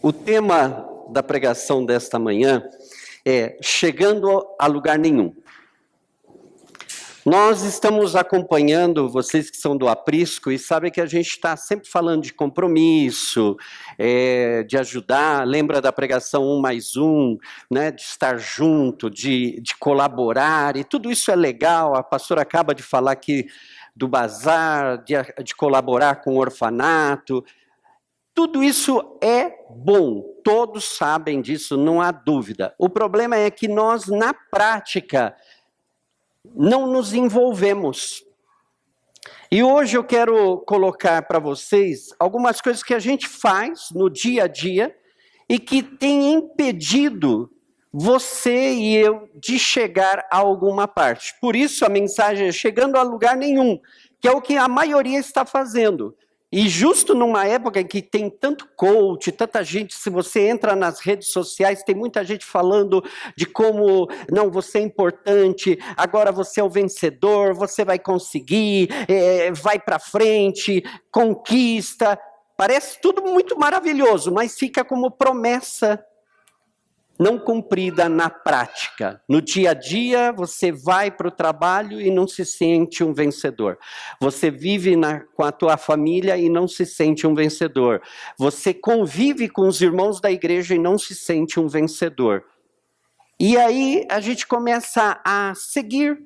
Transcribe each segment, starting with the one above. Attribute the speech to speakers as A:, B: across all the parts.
A: O tema da pregação desta manhã é chegando a lugar nenhum. Nós estamos acompanhando, vocês que são do aprisco, e sabem que a gente está sempre falando de compromisso, de ajudar, lembra da pregação 1+1, né, de estar junto, de colaborar, e tudo isso é legal. A pastora acaba de falar aqui do bazar, de colaborar com o orfanato. Tudo isso é bom, todos sabem disso, não há dúvida. O problema é que nós, na prática, não nos envolvemos. E hoje eu quero colocar para vocês algumas coisas que a gente faz no dia a dia e que tem impedido você e eu de chegar a alguma parte. Por isso a mensagem é chegando a lugar nenhum, que é o que a maioria está fazendo. E justo numa época em que tem tanto coach, tanta gente, se você entra nas redes sociais, tem muita gente falando de como, não, você é importante, agora você é o vencedor, você vai conseguir, vai para frente, conquista. Parece tudo muito maravilhoso, mas fica como promessa não cumprida na prática. No dia a dia, você vai para o trabalho e não se sente um vencedor. Você vive com a tua família e não se sente um vencedor. Você convive com os irmãos da igreja e não se sente um vencedor. E aí a gente começa a seguir,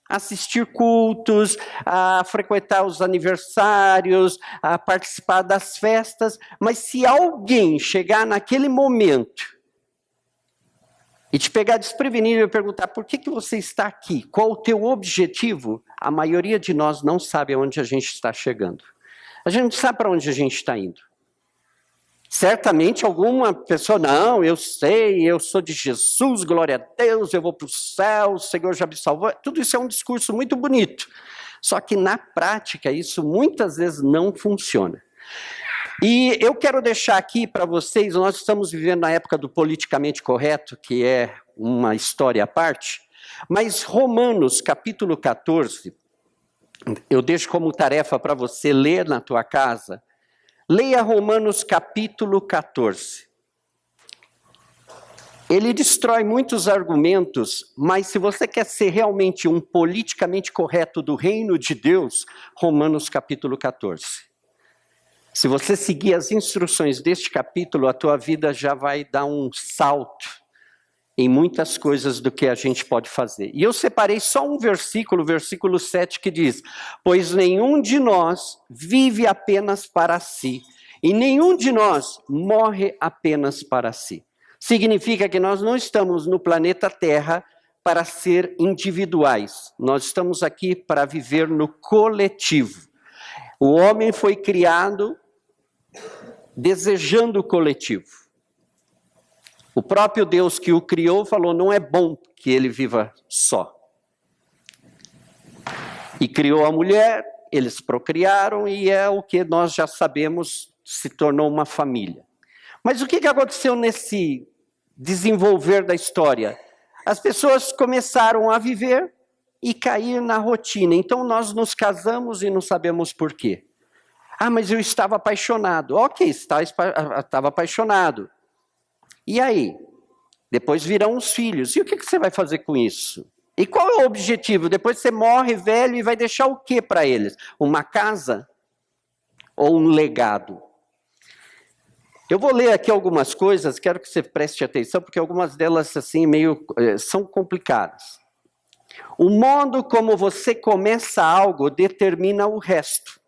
A: assistir cultos, a frequentar os aniversários, a participar das festas, mas se alguém chegar naquele momento e te pegar desprevenido e perguntar por que você está aqui, qual o teu objetivo, a maioria de nós não sabe aonde a gente está chegando. A gente não sabe para onde a gente está indo. Certamente alguma pessoa, não, eu sei, eu sou de Jesus, glória a Deus, eu vou para o céu, o Senhor já me salvou. Tudo isso é um discurso muito bonito. Só que na prática isso muitas vezes não funciona. E eu quero deixar aqui para vocês, nós estamos vivendo na época do politicamente correto, que é uma história à parte, mas Romanos capítulo 14, eu deixo como tarefa para você ler na tua casa, leia Romanos capítulo 14. Ele destrói muitos argumentos, mas se você quer ser realmente um politicamente correto do reino de Deus, Romanos capítulo 14. Se você seguir as instruções deste capítulo, a tua vida já vai dar um salto em muitas coisas do que a gente pode fazer. E eu separei só um versículo, versículo 7, que diz: pois nenhum de nós vive apenas para si, e nenhum de nós morre apenas para si. Significa que nós não estamos no planeta Terra para ser individuais. Nós estamos aqui para viver no coletivo. O homem foi criado desejando o coletivo. O próprio Deus que o criou falou, não é bom que ele viva só. E criou a mulher, eles procriaram e é o que nós já sabemos, se tornou uma família. Mas o que aconteceu nesse desenvolver da história? As pessoas começaram a viver e cair na rotina. Então nós nos casamos e não sabemos por quê. Ah, mas eu estava apaixonado. Ok, estava apaixonado. E aí? Depois virão os filhos. E o que você vai fazer com isso? E qual é o objetivo? Depois você morre velho e vai deixar o que para eles? Uma casa? Ou um legado? Eu vou ler aqui algumas coisas, quero que você preste atenção, porque algumas delas assim, são complicadas. O modo como você começa algo determina o resto.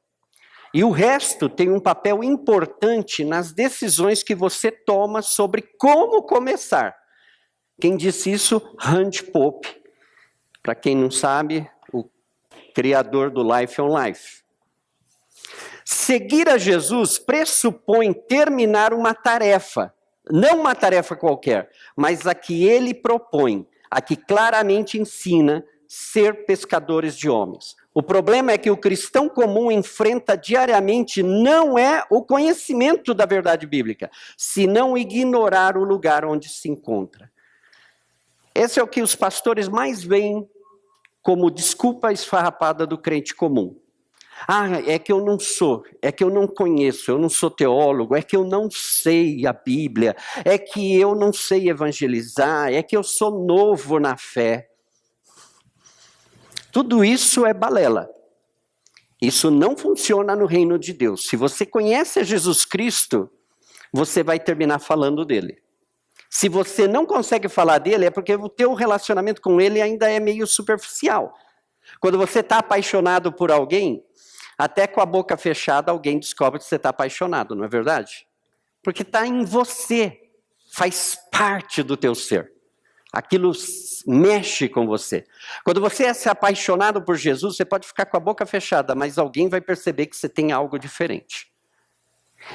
A: E o resto tem um papel importante nas decisões que você toma sobre como começar. Quem disse isso? Rand Pope. Para quem não sabe, o criador do Life on Life. Seguir a Jesus pressupõe terminar uma tarefa. Não uma tarefa qualquer, mas a que ele propõe, a que claramente ensina ser pescadores de homens. O problema é que o cristão comum enfrenta diariamente não é o conhecimento da verdade bíblica, senão ignorar o lugar onde se encontra. Esse é o que os pastores mais veem como desculpa esfarrapada do crente comum. Ah, é que eu não sou, é que eu não conheço, eu não sou teólogo, é que eu não sei a Bíblia, é que eu não sei evangelizar, é que eu sou novo na fé. Tudo isso é balela. Isso não funciona no reino de Deus. Se você conhece a Jesus Cristo, você vai terminar falando dele. Se você não consegue falar dele, é porque o teu relacionamento com ele ainda é meio superficial. Quando você está apaixonado por alguém, até com a boca fechada alguém descobre que você está apaixonado, não é verdade? Porque está em você, faz parte do teu ser. Aquilo mexe com você. Quando você é apaixonado por Jesus, você pode ficar com a boca fechada, mas alguém vai perceber que você tem algo diferente.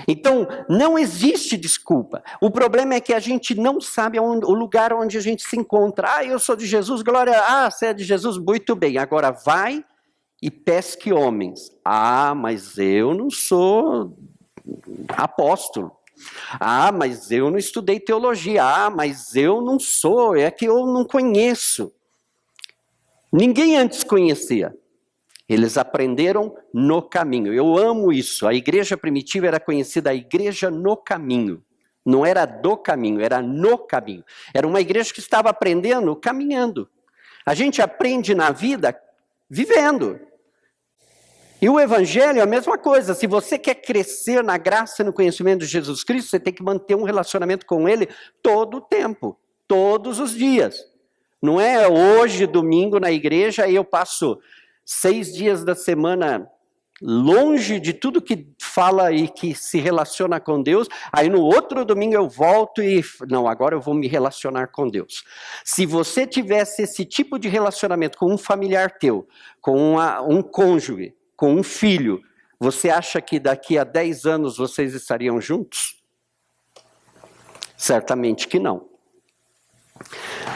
A: Então, não existe desculpa. O problema é que a gente não sabe o lugar onde a gente se encontra. Ah, eu sou de Jesus, glória. Ah, você é de Jesus, muito bem. Agora vai e pesque homens. Ah, mas eu não sou apóstolo. Ah, mas eu não estudei teologia. Ah, mas eu não sou, é que eu não conheço. Ninguém antes conhecia. Eles aprenderam no caminho. Eu amo isso. A igreja primitiva era conhecida a igreja no caminho. Não era do caminho, era no caminho. Era uma igreja que estava aprendendo caminhando. A gente aprende na vida vivendo. E o evangelho é a mesma coisa. Se você quer crescer na graça e no conhecimento de Jesus Cristo, você tem que manter um relacionamento com ele todo o tempo, todos os dias. Não é hoje, domingo, na igreja, e eu passo 6 dias da semana longe de tudo que fala e que se relaciona com Deus, aí no outro domingo eu volto e, não, agora eu vou me relacionar com Deus. Se você tivesse esse tipo de relacionamento com um familiar teu, com um cônjuge, com um filho, você acha que daqui a 10 anos vocês estariam juntos? Certamente que não.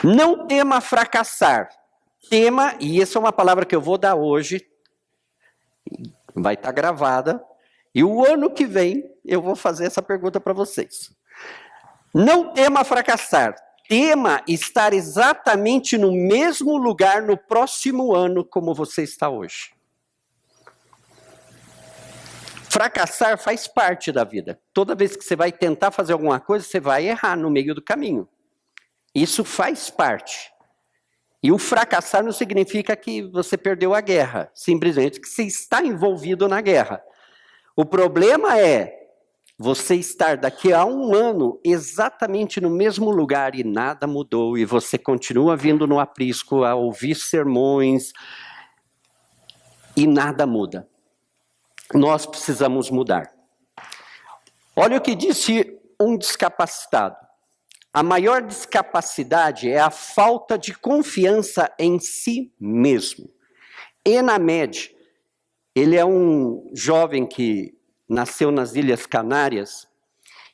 A: Não tema fracassar. Tema, e essa é uma palavra que eu vou dar hoje, vai estar gravada, e o ano que vem eu vou fazer essa pergunta para vocês. Não tema fracassar, tema estar exatamente no mesmo lugar no próximo ano como você está hoje. Fracassar faz parte da vida. Toda vez que você vai tentar fazer alguma coisa, você vai errar no meio do caminho. Isso faz parte. E o fracassar não significa que você perdeu a guerra, simplesmente que você está envolvido na guerra. O problema é você estar daqui a um ano exatamente no mesmo lugar e nada mudou, e você continua vindo no aprisco a ouvir sermões e nada muda. Nós precisamos mudar. Olha o que disse um discapacitado. A maior discapacidade é a falta de confiança em si mesmo. Enamed, ele é um jovem que nasceu nas Ilhas Canárias.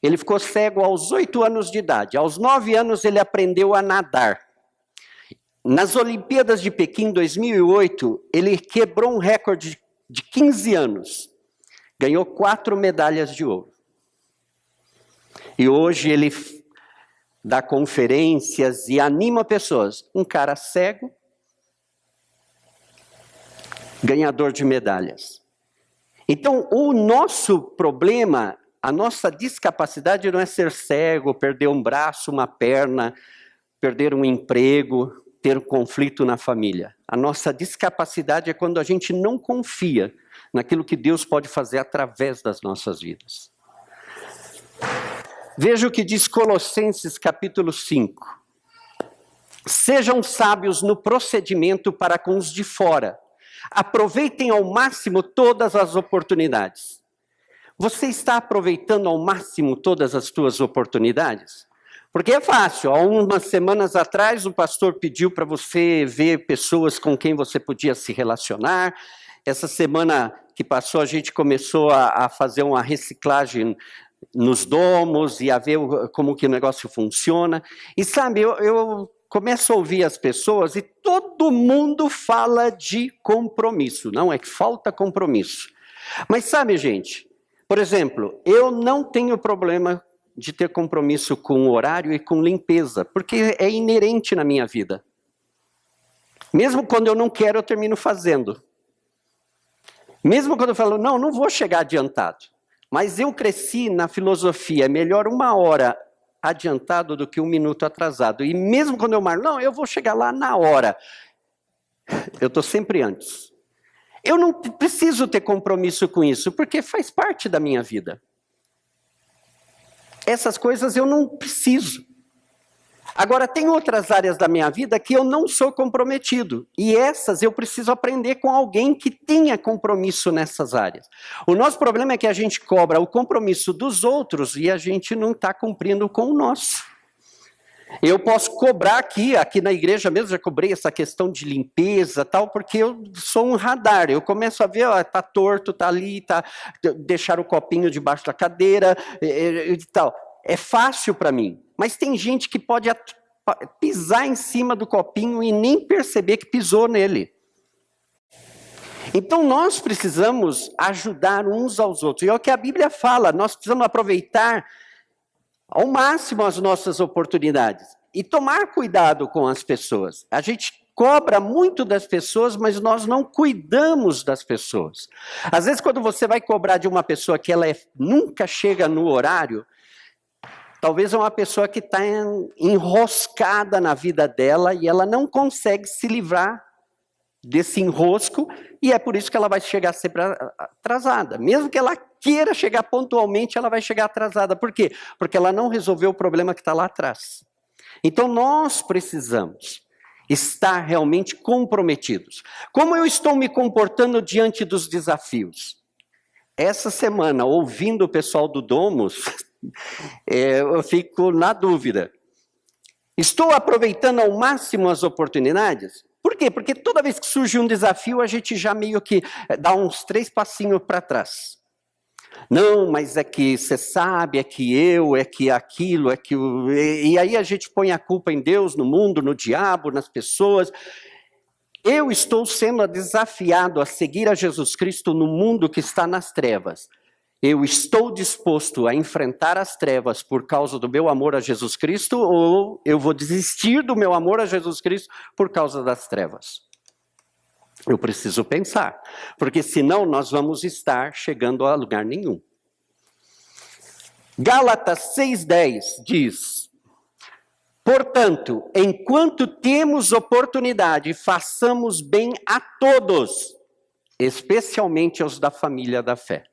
A: Ele ficou cego aos 8 anos de idade. Aos 9 anos ele aprendeu a nadar. Nas Olimpíadas de Pequim, 2008, ele quebrou um recorde de 15 anos. Ganhou 4 medalhas de ouro. E hoje ele dá conferências e anima pessoas. Um cara cego, ganhador de medalhas. Então, o nosso problema, a nossa discapacidade não é ser cego, perder um braço, uma perna, perder um emprego, ter um conflito na família. A nossa discapacidade é quando a gente não confia naquilo que Deus pode fazer através das nossas vidas. Veja o que diz Colossenses capítulo 5. Sejam sábios no procedimento para com os de fora. Aproveitem ao máximo todas as oportunidades. Você está aproveitando ao máximo todas as suas oportunidades? Porque é fácil. Há umas semanas atrás o pastor pediu para você ver pessoas com quem você podia se relacionar. Essa semana que passou a gente começou a fazer uma reciclagem nos domos e a ver como que o negócio funciona. E sabe, eu começo a ouvir as pessoas e todo mundo fala de compromisso. Não é que falta compromisso. Mas sabe, gente, por exemplo, eu não tenho problema de ter compromisso com o horário e com limpeza, porque é inerente na minha vida. Mesmo quando eu não quero, eu termino fazendo. Mesmo quando eu falo, não vou chegar adiantado. Mas eu cresci na filosofia, é melhor 1 hora adiantado do que 1 minuto atrasado. E mesmo quando eu marco, eu vou chegar lá na hora. Eu estou sempre antes. Eu não preciso ter compromisso com isso, porque faz parte da minha vida. Essas coisas eu não preciso. Agora, tem outras áreas da minha vida que eu não sou comprometido. E essas eu preciso aprender com alguém que tenha compromisso nessas áreas. O nosso problema é que a gente cobra o compromisso dos outros e a gente não está cumprindo com o nosso. Eu posso cobrar aqui na igreja mesmo, já cobrei essa questão de limpeza, tal, porque eu sou um radar. Eu começo a ver, está torto, está ali, deixar o copinho debaixo da cadeira e tal. É fácil para mim, mas tem gente que pode pisar em cima do copinho e nem perceber que pisou nele. Então nós precisamos ajudar uns aos outros. E é o que a Bíblia fala, nós precisamos aproveitar ao máximo as nossas oportunidades e tomar cuidado com as pessoas. A gente cobra muito das pessoas, mas nós não cuidamos das pessoas. Às vezes quando você vai cobrar de uma pessoa que ela nunca chega no horário, talvez é uma pessoa que está enroscada na vida dela e ela não consegue se livrar desse enrosco e é por isso que ela vai chegar sempre atrasada. Mesmo que ela queira chegar pontualmente, ela vai chegar atrasada. Por quê? Porque ela não resolveu o problema que está lá atrás. Então nós precisamos estar realmente comprometidos. Como eu estou me comportando diante dos desafios? Essa semana, ouvindo o pessoal do Domus, eu fico na dúvida. Estou aproveitando ao máximo as oportunidades? Por quê? Porque toda vez que surge um desafio, a gente já meio que dá uns 3 passinhos para trás. Não, mas é que você sabe, é que aquilo, é que... E aí a gente põe a culpa em Deus, no mundo, no diabo, nas pessoas. Eu estou sendo desafiado a seguir a Jesus Cristo no mundo que está nas trevas. Eu estou disposto a enfrentar as trevas por causa do meu amor a Jesus Cristo ou eu vou desistir do meu amor a Jesus Cristo por causa das trevas? Eu preciso pensar, porque senão nós vamos estar chegando a lugar nenhum. Gálatas 6,10 diz: portanto, enquanto temos oportunidade, façamos bem a todos, especialmente aos da família da fé.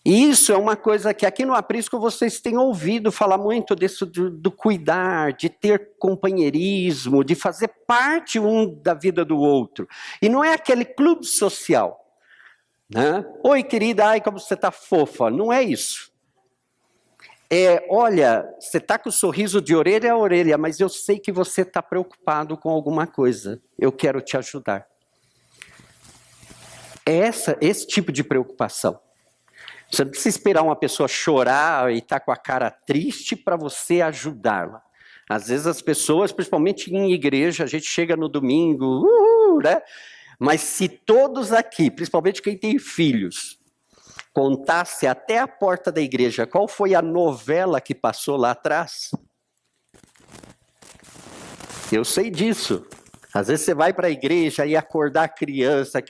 A: E isso é uma coisa que aqui no Aprisco vocês têm ouvido falar muito disso do cuidar, de ter companheirismo, de fazer parte um da vida do outro. E não é aquele clube social, né? Oi, querida, ai, como você está fofa. Não é isso. Olha, você está com o sorriso de orelha a orelha, mas eu sei que você está preocupado com alguma coisa. Eu quero te ajudar. É esse tipo de preocupação. Você não precisa esperar uma pessoa chorar e estar com a cara triste para você ajudá-la. Às vezes as pessoas, principalmente em igreja, a gente chega no domingo, né? Mas se todos aqui, principalmente quem tem filhos, contasse até a porta da igreja qual foi a novela que passou lá atrás, eu sei disso. Às vezes você vai para a igreja e acordar a criança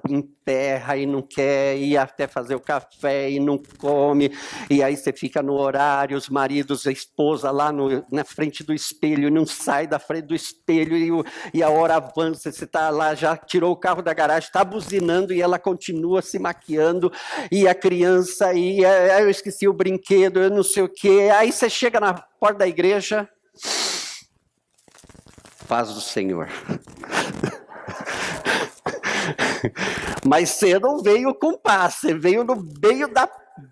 A: emperra e não quer ir até fazer o café e não come, e aí você fica no horário, os maridos, a esposa lá na frente do espelho, e não sai da frente do espelho, e a hora avança, você está lá, já tirou o carro da garagem, está buzinando e ela continua se maquiando, e a criança, eu esqueci o brinquedo, eu não sei o quê, aí você chega na porta da igreja... Paz do Senhor. Mas você não veio com paz, você veio no meio da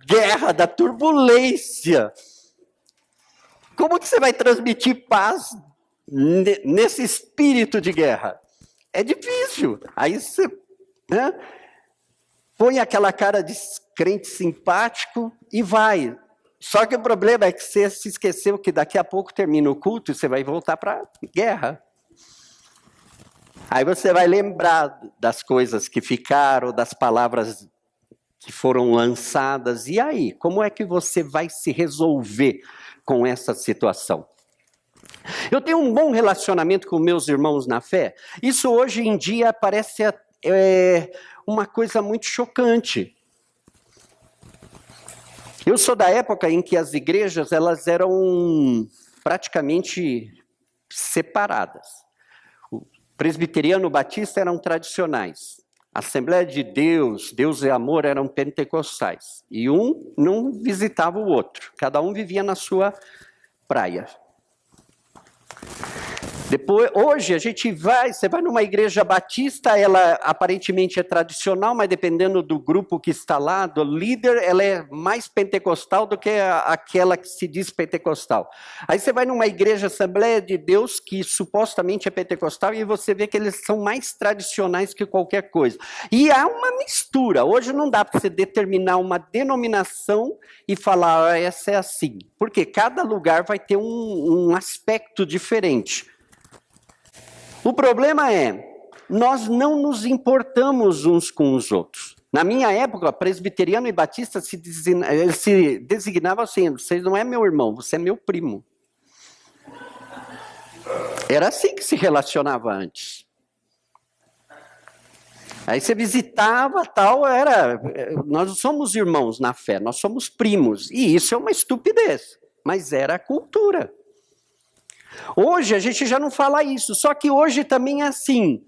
A: guerra, da turbulência. Como que você vai transmitir paz nesse espírito de guerra? É difícil. Aí você, né, põe aquela cara de crente simpático e vai. Só que o problema é que você se esqueceu que daqui a pouco termina o culto e você vai voltar para a guerra. Aí você vai lembrar das coisas que ficaram, das palavras que foram lançadas. E aí, como é que você vai se resolver com essa situação? Eu tenho um bom relacionamento com meus irmãos na fé. Isso hoje em dia parece é uma coisa muito chocante. Eu sou da época em que as igrejas elas eram praticamente separadas. O presbiteriano e batista eram tradicionais. A Assembleia de Deus, Deus é Amor, eram pentecostais. E um não visitava o outro. Cada um vivia na sua praia. Hoje você vai numa igreja batista, ela aparentemente é tradicional, mas dependendo do grupo que está lá, do líder, ela é mais pentecostal do que aquela que se diz pentecostal. Aí você vai numa igreja Assembleia de Deus, que supostamente é pentecostal, e você vê que eles são mais tradicionais que qualquer coisa. E há uma mistura. Hoje não dá para você determinar uma denominação e falar, essa é assim. Porque cada lugar vai ter um aspecto diferente. O problema é, nós não nos importamos uns com os outros. Na minha época, presbiteriano e batista se designavam assim, você não é meu irmão, você é meu primo. Era assim que se relacionava antes. Aí você visitava, nós não somos irmãos na fé, nós somos primos. E isso é uma estupidez, mas era a cultura. Hoje a gente já não fala isso, só que hoje também é assim.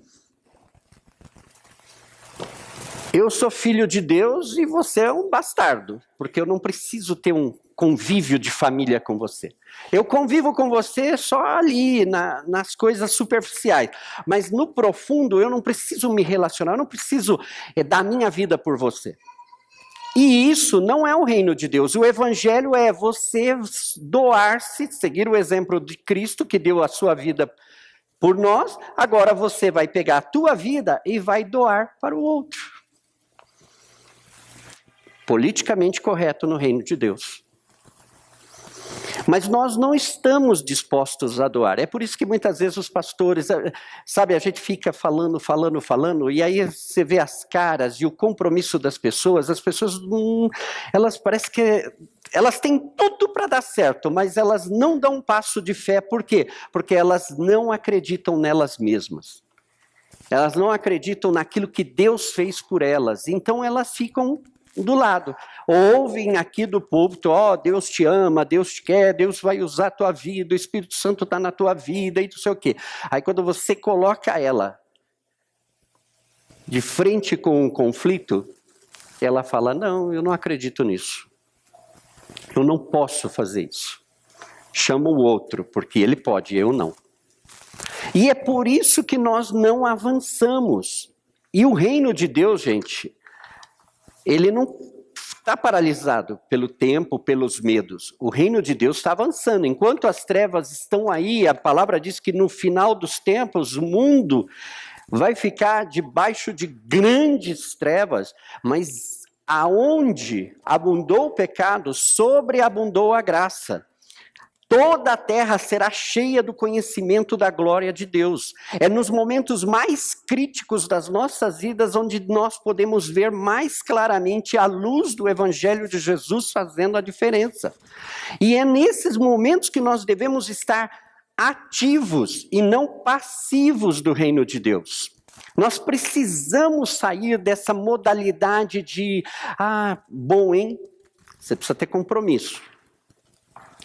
A: Eu sou filho de Deus e você é um bastardo, porque eu não preciso ter um convívio de família com você. Eu convivo com você só ali, nas coisas superficiais, mas no profundo eu não preciso me relacionar, eu não preciso dar minha vida por você. E isso não é o reino de Deus. O evangelho é você doar-se, seguir o exemplo de Cristo, que deu a sua vida por nós. Agora você vai pegar a tua vida e vai doar para o outro. Politicamente correto no reino de Deus. Mas nós não estamos dispostos a doar. É por isso que muitas vezes os pastores, sabe, a gente fica falando, e aí você vê as caras e o compromisso das pessoas, as pessoas, elas parecem que elas têm tudo para dar certo, mas elas não dão um passo de fé. Por quê? Porque elas não acreditam nelas mesmas. Elas não acreditam naquilo que Deus fez por elas, então elas ficam do lado. Ouvem aqui do púlpito, Deus te ama, Deus te quer, Deus vai usar a tua vida, o Espírito Santo está na tua vida e não sei o quê. Aí quando você coloca ela de frente com um conflito, ela fala, não, eu não acredito nisso. Eu não posso fazer isso. Chama o outro, porque ele pode, eu não. E é por isso que nós não avançamos. E o reino de Deus, gente, ele não está paralisado pelo tempo, pelos medos. O reino de Deus está avançando. Enquanto as trevas estão aí, a palavra diz que no final dos tempos, o mundo vai ficar debaixo de grandes trevas, mas aonde abundou o pecado, sobreabundou a graça. Toda a terra será cheia do conhecimento da glória de Deus. É nos momentos mais críticos das nossas vidas onde nós podemos ver mais claramente a luz do Evangelho de Jesus fazendo a diferença. E é nesses momentos que nós devemos estar ativos e não passivos do reino de Deus. Nós precisamos sair dessa modalidade de, bom, hein? Você precisa ter compromisso.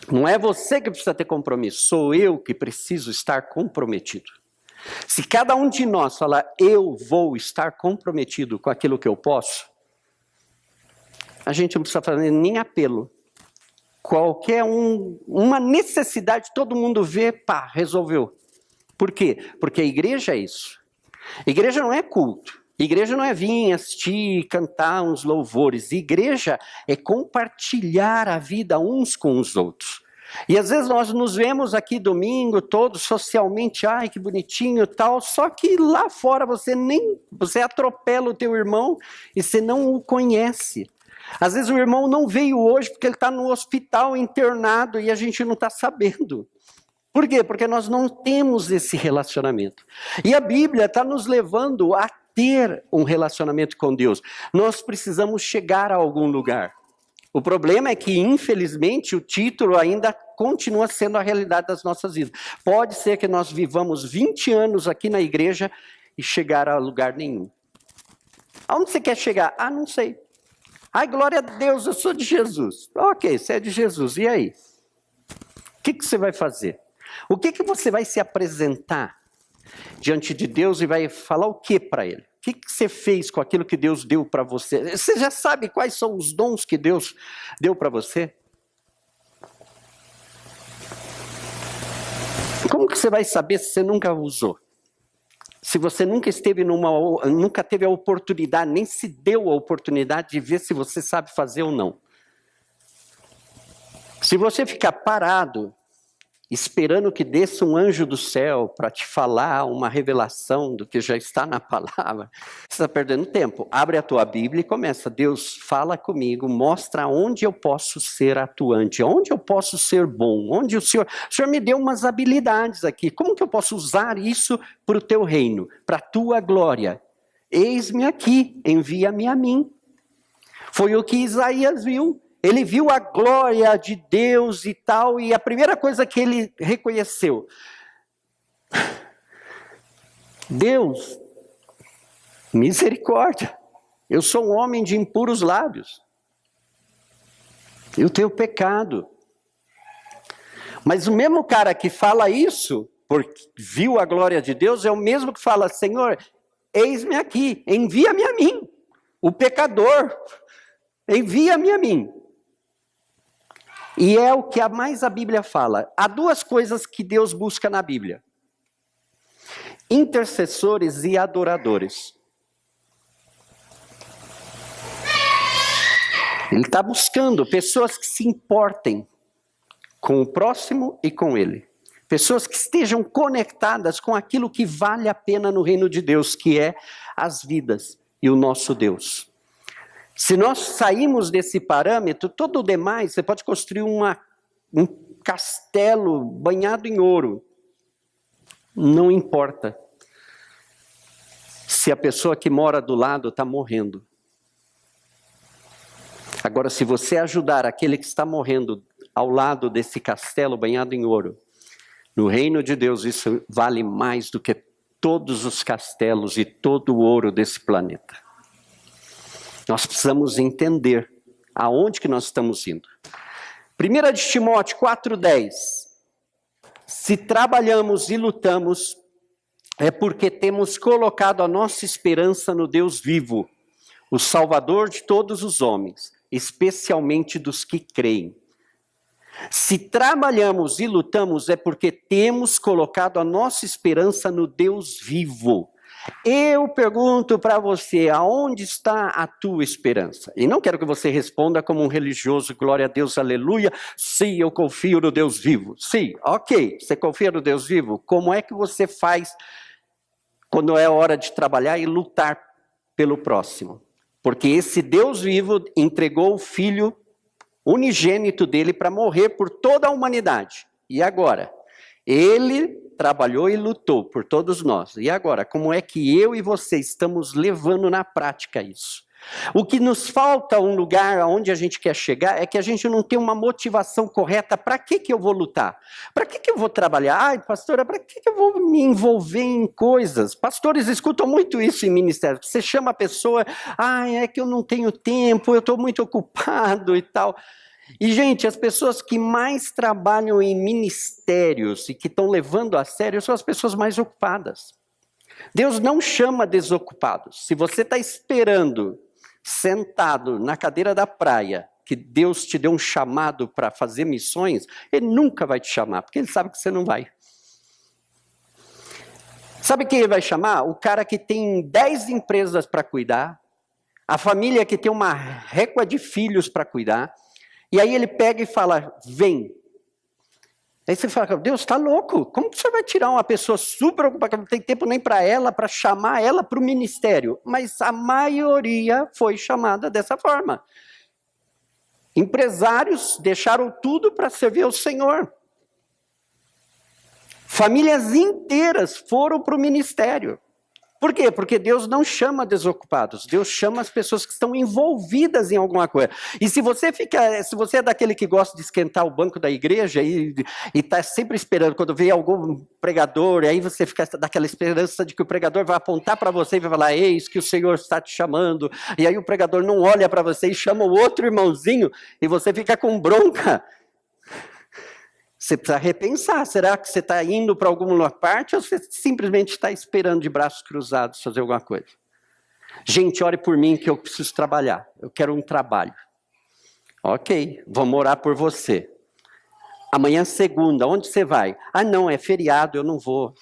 A: Não é você que precisa ter compromisso, sou eu que preciso estar comprometido. Se cada um de nós falar, eu vou estar comprometido com aquilo que eu posso, a gente não precisa fazer nem apelo. Qualquer uma necessidade, todo mundo vê, resolveu. Por quê? Porque a igreja é isso. A igreja não é culto. Igreja não é vir assistir, cantar uns louvores. Igreja é compartilhar a vida uns com os outros. E às vezes nós nos vemos aqui domingo, todos socialmente, que bonitinho e tal, só que lá fora você atropela o teu irmão e você não o conhece. Às vezes o irmão não veio hoje porque ele está no hospital internado e a gente não está sabendo. Por quê? Porque nós não temos esse relacionamento. E a Bíblia está nos levando a ter um relacionamento com Deus. Nós precisamos chegar a algum lugar. O problema é que, infelizmente, o título ainda continua sendo a realidade das nossas vidas. Pode ser que nós vivamos 20 anos aqui na igreja e chegar a lugar nenhum. Aonde você quer chegar? Ah, não sei. Ai, glória a Deus, eu sou de Jesus. Ok, você é de Jesus, e aí? O que você vai fazer? O que você vai se apresentar diante de Deus e vai falar o que para Ele? O que você fez com aquilo que Deus deu para você? Você já sabe quais são os dons que Deus deu para você? Como que você vai saber se você nunca usou? Se você nunca teve a oportunidade, nem se deu a oportunidade de ver se você sabe fazer ou não. Se você ficar parado, esperando que desça um anjo do céu para te falar uma revelação do que já está na palavra, você está perdendo tempo. Abre a tua Bíblia e começa. Deus, fala comigo, mostra onde eu posso ser atuante, onde eu posso ser bom, onde o Senhor me deu umas habilidades aqui, como que eu posso usar isso para o teu reino, para a tua glória? Eis-me aqui, envia-me a mim. Foi o que Isaías viu. Ele viu a glória de Deus e tal, e a primeira coisa que ele reconheceu: Deus, misericórdia, eu sou um homem de impuros lábios, eu tenho pecado. Mas o mesmo cara que fala isso, porque viu a glória de Deus, é o mesmo que fala: Senhor, eis-me aqui, envia-me a mim, o pecador, envia-me a mim. E é o que mais a Bíblia fala. Há duas coisas que Deus busca na Bíblia: intercessores e adoradores. Ele está buscando pessoas que se importem com o próximo e com Ele. Pessoas que estejam conectadas com aquilo que vale a pena no reino de Deus, que é as vidas e o nosso Deus. Se nós sairmos desse parâmetro, todo o demais, você pode construir um castelo banhado em ouro. Não importa se a pessoa que mora do lado está morrendo. Agora, se você ajudar aquele que está morrendo ao lado desse castelo banhado em ouro, no reino de Deus isso vale mais do que todos os castelos e todo o ouro desse planeta. Nós precisamos entender aonde que nós estamos indo. 1 de Timóteo 4,10. Se trabalhamos e lutamos, é porque temos colocado a nossa esperança no Deus vivo, o Salvador de todos os homens, especialmente dos que creem. Se trabalhamos e lutamos, é porque temos colocado a nossa esperança no Deus vivo. Eu pergunto para você, aonde está a tua esperança? E não quero que você responda como um religioso, glória a Deus, aleluia, sim, eu confio no Deus vivo. Sim, ok, você confia no Deus vivo? Como é que você faz quando é hora de trabalhar e lutar pelo próximo? Porque esse Deus vivo entregou o Filho unigênito dele para morrer por toda a humanidade. E agora? Ele trabalhou e lutou por todos nós. E agora, como é que eu e você estamos levando na prática isso? O que nos falta, um lugar onde a gente quer chegar, é que a gente não tem uma motivação correta. Para que eu vou lutar? Para que eu vou trabalhar? Ai, pastora, para que eu vou me envolver em coisas? Pastores escutam muito isso em ministério. Você chama a pessoa, é que eu não tenho tempo, eu estou muito ocupado e tal. E, gente, as pessoas que mais trabalham em ministérios e que estão levando a sério são as pessoas mais ocupadas. Deus não chama desocupados. Se você está esperando, sentado na cadeira da praia, que Deus te deu um chamado para fazer missões, Ele nunca vai te chamar, porque Ele sabe que você não vai. Sabe quem Ele vai chamar? O cara que tem 10 empresas para cuidar, a família que tem uma régua de filhos para cuidar, e aí ele pega e fala, vem. Aí você fala, Deus, está louco? Como que você vai tirar uma pessoa super ocupada, que não tem tempo nem para ela, para chamar ela para o ministério? Mas a maioria foi chamada dessa forma. Empresários deixaram tudo para servir ao Senhor. Famílias inteiras foram para o ministério. Por quê? Porque Deus não chama desocupados, Deus chama as pessoas que estão envolvidas em alguma coisa. E se você é daquele que gosta de esquentar o banco da igreja e está sempre esperando, quando vê algum pregador, e aí você fica daquela esperança de que o pregador vai apontar para você e vai falar, eis que o Senhor está te chamando, e aí o pregador não olha para você e chama o outro irmãozinho, e você fica com bronca. Você precisa repensar, será que você está indo para alguma parte ou você simplesmente está esperando de braços cruzados fazer alguma coisa? Gente, ore por mim que eu preciso trabalhar, eu quero um trabalho. Ok, vamos orar por você. Amanhã segunda, onde você vai? Ah não, é feriado, eu não vou.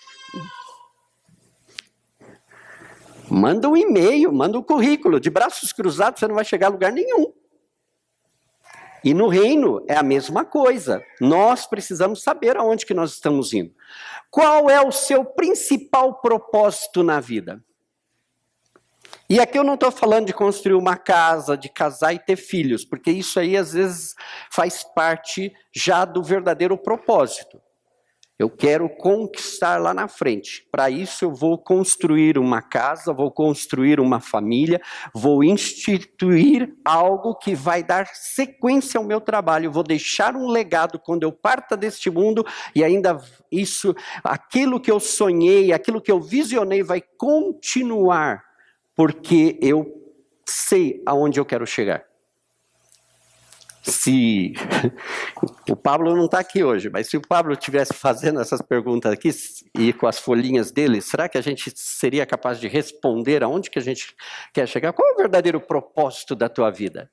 A: Manda um e-mail, manda um currículo, de braços cruzados você não vai chegar a lugar nenhum. E no reino é a mesma coisa. Nós precisamos saber aonde que nós estamos indo. Qual é o seu principal propósito na vida? E aqui eu não estou falando de construir uma casa, de casar e ter filhos, porque isso aí às vezes faz parte já do verdadeiro propósito. Eu quero conquistar lá na frente. Para isso eu vou construir uma casa, vou construir uma família, vou instituir algo que vai dar sequência ao meu trabalho. Vou deixar um legado quando eu parta deste mundo e ainda aquilo que eu sonhei, aquilo que eu visionei vai continuar, porque eu sei aonde eu quero chegar. Se o Pablo não está aqui hoje, mas se o Pablo estivesse fazendo essas perguntas aqui e com as folhinhas dele, será que a gente seria capaz de responder aonde que a gente quer chegar? Qual é o verdadeiro propósito da tua vida?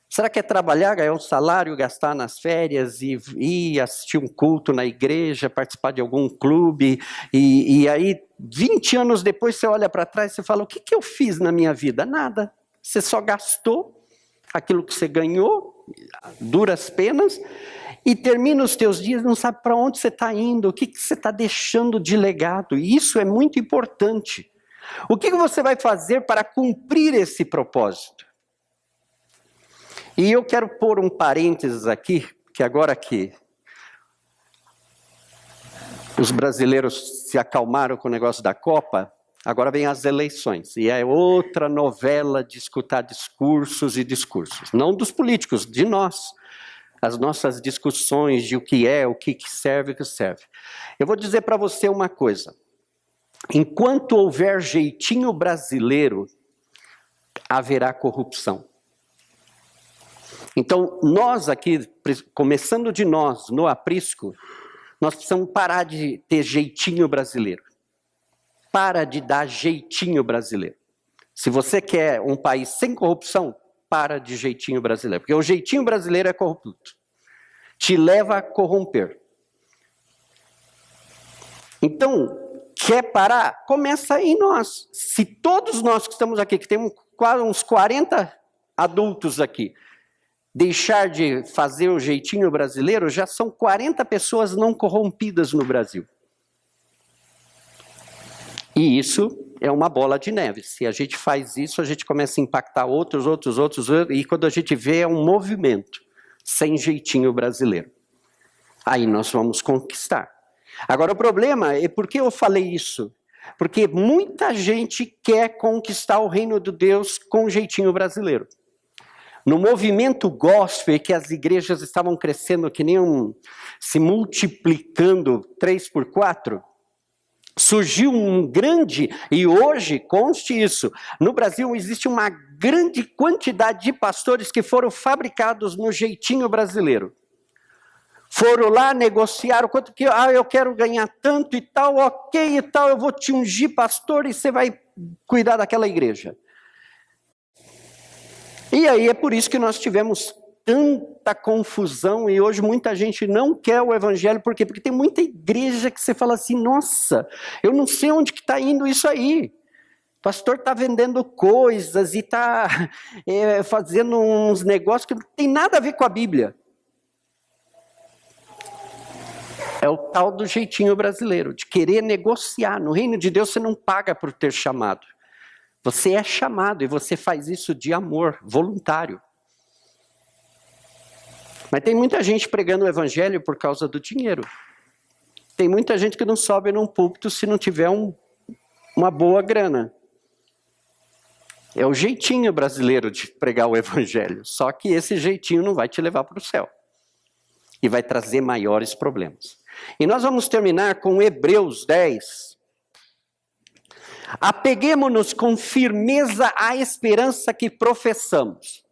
A: Será que é trabalhar, ganhar um salário, gastar nas férias e ir assistir um culto na igreja, participar de algum clube e aí 20 anos depois você olha para trás e você fala, o que eu fiz na minha vida? Nada. Você só gastou aquilo que você ganhou, duras penas, e termina os teus dias, não sabe para onde você está indo, o que você está deixando de legado. E isso é muito importante. O que você vai fazer para cumprir esse propósito? E eu quero pôr um parênteses aqui, que agora que os brasileiros se acalmaram com o negócio da Copa, agora vem as eleições, e é outra novela de escutar discursos e discursos. Não dos políticos, de nós. As nossas discussões de o que serve, o que serve. Eu vou dizer para você uma coisa. Enquanto houver jeitinho brasileiro, haverá corrupção. Então, nós aqui, começando de nós, no aprisco, nós precisamos parar de ter jeitinho brasileiro. Para de dar jeitinho brasileiro. Se você quer um país sem corrupção, para de jeitinho brasileiro. Porque o jeitinho brasileiro é corrupto. Te leva a corromper. Então, quer parar? Começa aí nós. Se todos nós que estamos aqui, que temos quase uns 40 adultos aqui, deixar de fazer o jeitinho brasileiro, já são 40 pessoas não corrompidas no Brasil. E isso é uma bola de neve. Se a gente faz isso, a gente começa a impactar outros, e quando a gente vê é um movimento, sem jeitinho brasileiro. Aí nós vamos conquistar. Agora o problema é por que eu falei isso? Porque muita gente quer conquistar o reino de Deus com jeitinho brasileiro. No movimento gospel, que as igrejas estavam crescendo que nem se multiplicando 3x4, surgiu um grande, e hoje, conste isso, no Brasil existe uma grande quantidade de pastores que foram fabricados no jeitinho brasileiro. Foram lá, negociaram, quanto que, eu quero ganhar tanto e tal, ok e tal, eu vou te ungir pastor e você vai cuidar daquela igreja. E aí é por isso que nós tivemos tanta confusão e hoje muita gente não quer o evangelho. Por quê? Porque tem muita igreja que você fala assim, nossa, eu não sei onde que está indo isso aí. O pastor está vendendo coisas e está fazendo uns negócios que não tem nada a ver com a Bíblia. É o tal do jeitinho brasileiro, de querer negociar. No reino de Deus você não paga por ter chamado. Você é chamado e você faz isso de amor, voluntário. Mas tem muita gente pregando o evangelho por causa do dinheiro. Tem muita gente que não sobe num púlpito se não tiver uma boa grana. É o jeitinho brasileiro de pregar o evangelho. Só que esse jeitinho não vai te levar para o céu. E vai trazer maiores problemas. E nós vamos terminar com Hebreus 10. Apeguemo-nos com firmeza à esperança que professamos,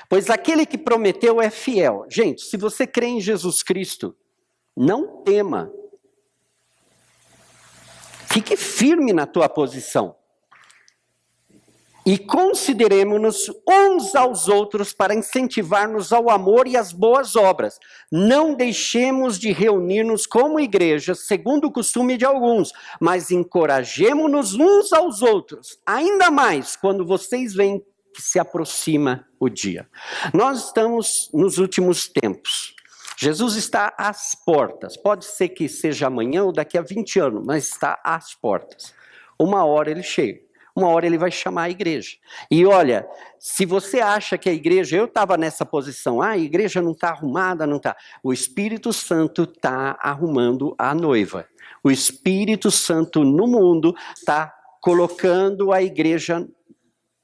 A: pois aquele que prometeu é fiel. Gente, se você crê em Jesus Cristo, não tema. Fique firme na tua posição. E consideremos-nos uns aos outros para incentivar-nos ao amor e às boas obras. Não deixemos de reunir-nos como igreja, segundo o costume de alguns, mas encorajemo-nos uns aos outros, ainda mais quando vocês veem que se aproxima o dia. Nós estamos nos últimos tempos. Jesus está às portas. Pode ser que seja amanhã ou daqui a 20 anos, mas está às portas. Uma hora ele chega. Uma hora ele vai chamar a igreja. E olha, se você acha que a igreja, eu estava nessa posição, a igreja não está arrumada, não está. O Espírito Santo está arrumando a noiva. O Espírito Santo no mundo está colocando a igreja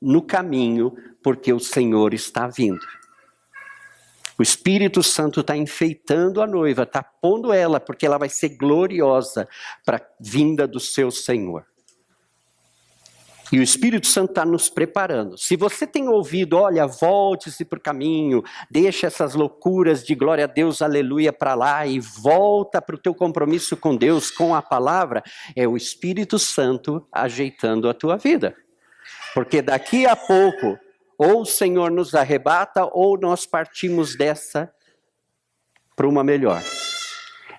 A: no caminho, porque o Senhor está vindo. O Espírito Santo está enfeitando a noiva, está pondo ela, porque ela vai ser gloriosa para a vinda do seu Senhor. E o Espírito Santo está nos preparando. Se você tem ouvido, olha, volte-se para o caminho, deixa essas loucuras de glória a Deus, aleluia, para lá e volta para o teu compromisso com Deus, com a palavra, é o Espírito Santo ajeitando a tua vida. Porque daqui a pouco, ou o Senhor nos arrebata, ou nós partimos dessa para uma melhor.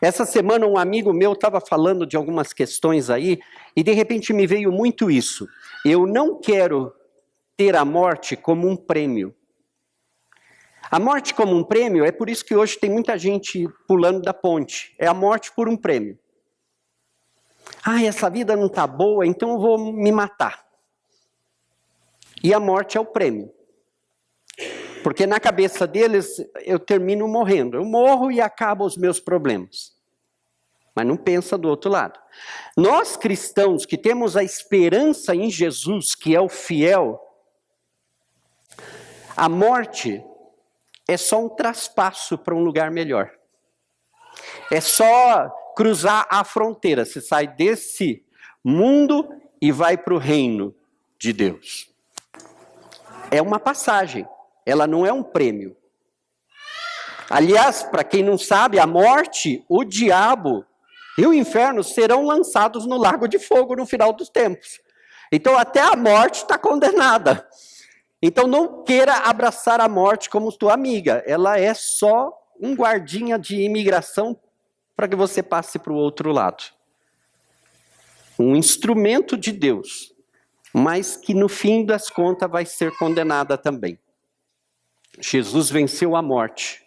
A: Essa semana um amigo meu estava falando de algumas questões aí, e de repente me veio muito isso. Eu não quero ter a morte como um prêmio. A morte como um prêmio, é por isso que hoje tem muita gente pulando da ponte. É a morte por um prêmio. Ah, essa vida não está boa, então eu vou me matar. E a morte é o prêmio. Porque na cabeça deles, eu termino morrendo. Eu morro e acabam os meus problemas. Mas não pensa do outro lado. Nós cristãos que temos a esperança em Jesus, que é o fiel, a morte é só um traspasso para um lugar melhor. É só cruzar a fronteira. Você sai desse mundo e vai para o reino de Deus. É uma passagem, ela não é um prêmio. Aliás, para quem não sabe, a morte, o diabo e o inferno serão lançados no lago de fogo no final dos tempos. Então até a morte está condenada. Então não queira abraçar a morte como tua amiga. Ela é só um guardinha de imigração para que você passe para o outro lado. Um instrumento de Deus, mas que no fim das contas vai ser condenada também. Jesus venceu a morte.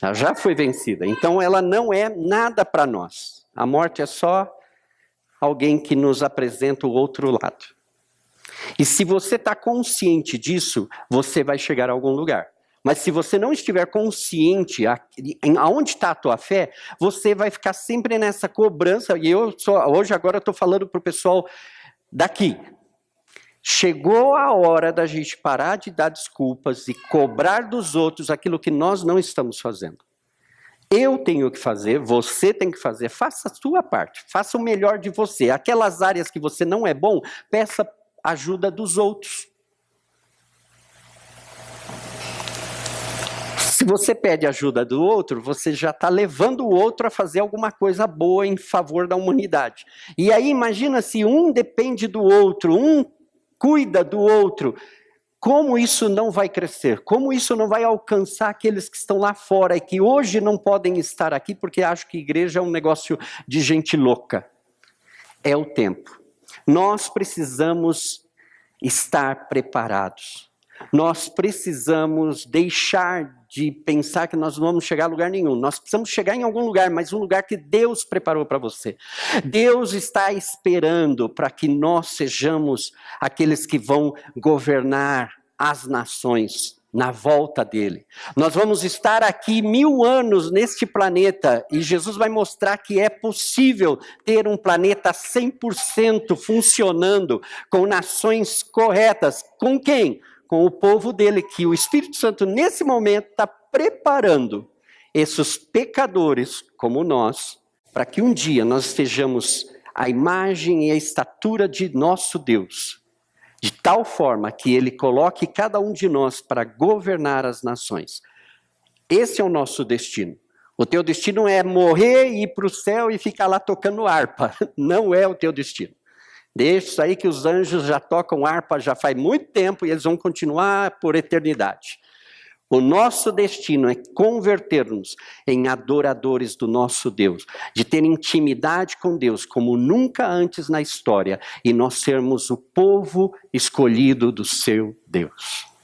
A: Ela já foi vencida, então ela não é nada para nós. A morte é só alguém que nos apresenta o outro lado. E se você está consciente disso, você vai chegar a algum lugar. Mas se você não estiver consciente aonde está a tua fé, você vai ficar sempre nessa cobrança. E hoje agora eu estou falando para o pessoal daqui. Chegou a hora da gente parar de dar desculpas e cobrar dos outros aquilo que nós não estamos fazendo. Eu tenho que fazer, você tem que fazer, faça a sua parte, faça o melhor de você. Aquelas áreas que você não é bom, peça ajuda dos outros. Se você pede ajuda do outro, você já está levando o outro a fazer alguma coisa boa em favor da humanidade. E aí imagina se um depende do outro, um cuida do outro, como isso não vai crescer? Como isso não vai alcançar aqueles que estão lá fora e que hoje não podem estar aqui porque acham que igreja é um negócio de gente louca? É o tempo. Nós precisamos estar preparados. Nós precisamos deixar de pensar que nós não vamos chegar a lugar nenhum. Nós precisamos chegar em algum lugar, mas um lugar que Deus preparou para você. Deus está esperando para que nós sejamos aqueles que vão governar as nações na volta dele. Nós vamos estar aqui 1000 anos neste planeta e Jesus vai mostrar que é possível ter um planeta 100% funcionando, com nações corretas. Com quem? Com o povo dele, que o Espírito Santo nesse momento está preparando esses pecadores como nós, para que um dia nós estejamos à imagem e à estatura de nosso Deus, de tal forma que Ele coloque cada um de nós para governar as nações. Esse é o nosso destino. O teu destino é morrer e ir para o céu e ficar lá tocando harpa. Não é o teu destino. Deixa isso aí que os anjos já tocam harpa já faz muito tempo e eles vão continuar por eternidade. O nosso destino é converter-nos em adoradores do nosso Deus, de ter intimidade com Deus como nunca antes na história, e nós sermos o povo escolhido do seu Deus.